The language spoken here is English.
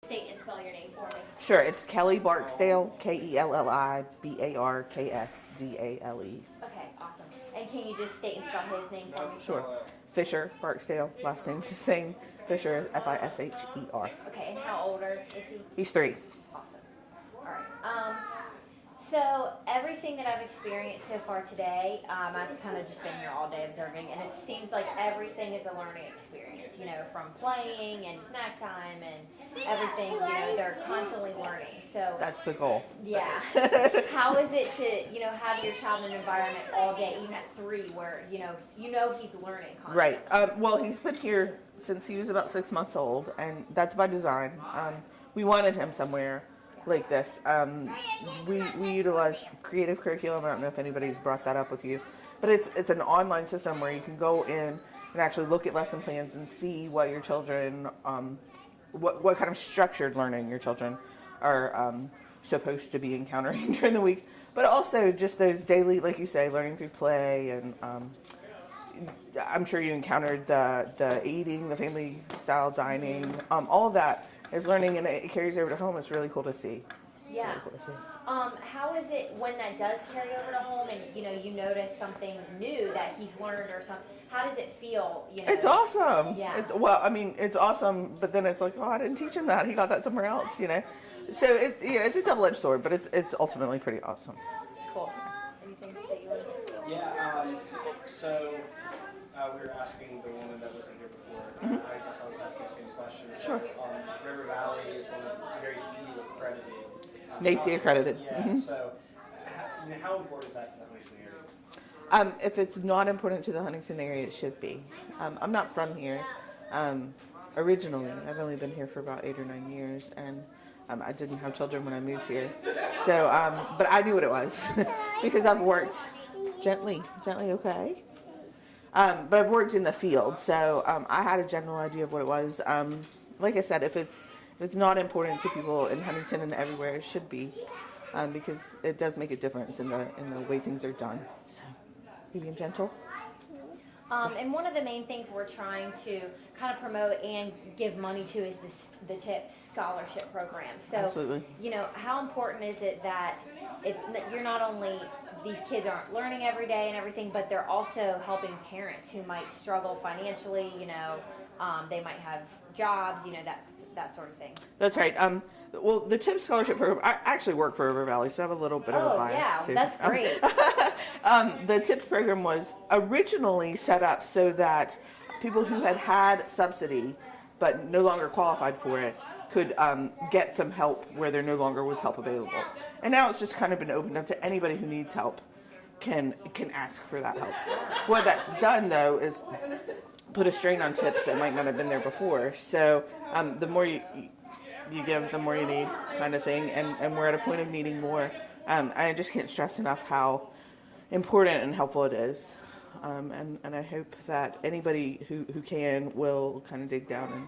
State and spell your name for me. Sure, it's Kelli Barksdale, KelliBarksdale. Okay, awesome. And can you just state and spell his name for me? Sure. Fisher Barksdale, last name's the same. Fisher is Fisher. Okay, and how old is he? He's 3. Awesome. All right. So everything that I've experienced so far today, I've kind of just been here all day observing, and it seems like everything is a learning experience, you know, from playing and snack time and everything, you know, they're constantly learning. So That's the goal. yeah. How is it to, you know, have your child in an environment all day, even at 3, where, you know he's learning constantly? Right. Well, he's been here since he was about 6 months old, and that's by design. We wanted him somewhere like this. We utilize creative curriculum. I don't know if anybody's brought that up with you, but it's an online system where you can go in and actually look at lesson plans and see what your children, what kind of structured learning your children are supposed to be encountering during the week, but also just those daily, like you say, learning through play. And I'm sure you encountered the eating, the family style dining, all of that is learning, and it carries over to home. It's really cool to see. Yeah. Really cool to see. How is it when that does carry over to home, and you notice something new that he's learned or something? How does it feel? It's awesome. Yeah. It's awesome, but then it's like, oh, I didn't teach him that. He got that somewhere else. So it's a double-edged sword, but it's ultimately pretty awesome. Cool. Anything that you want to do? Yeah. So we were asking the woman that wasn't here before. I guess I was asking the same question. Sure. River Valley is one of very few accredited. NACE accredited. Yeah. Mm-hmm. So, how important is that to the Huntington area? If it's not important to the Huntington area, it should be. I'm not from here. Originally, I've only been here for about 8 or 9 years, and I didn't have children when I moved here. So, but I knew what it was because I've worked gently, okay. But I've worked in the field, so I had a general idea of what it was. Like I said, if it's not important to people in Huntington and everywhere, it should be, because it does make a difference in the way things are done. So, be being gentle. And one of the main things we're trying to kind of promote and give money to is the TIP scholarship program. So, Absolutely. How important is it that you're not only, these kids aren't learning every day and everything, but they're also helping parents who might struggle financially, they might have jobs, that sort of thing. That's right. Well, the TIP scholarship program, I actually work for River Valley, so I have a little bit of a bias. Yeah, too. That's great. The TIP program was originally set up so that people who had subsidy but no longer qualified for it could get some help where there no longer was help available. And now it's just kind of been opened up to anybody who needs help can ask for that help. What that's done, though, is put a strain on TIPs that might not have been there before. So the more you give, the more you need, kind of thing. And we're at a point of needing more. I just can't stress enough how important and helpful it is. And I hope that anybody who can will kind of dig down and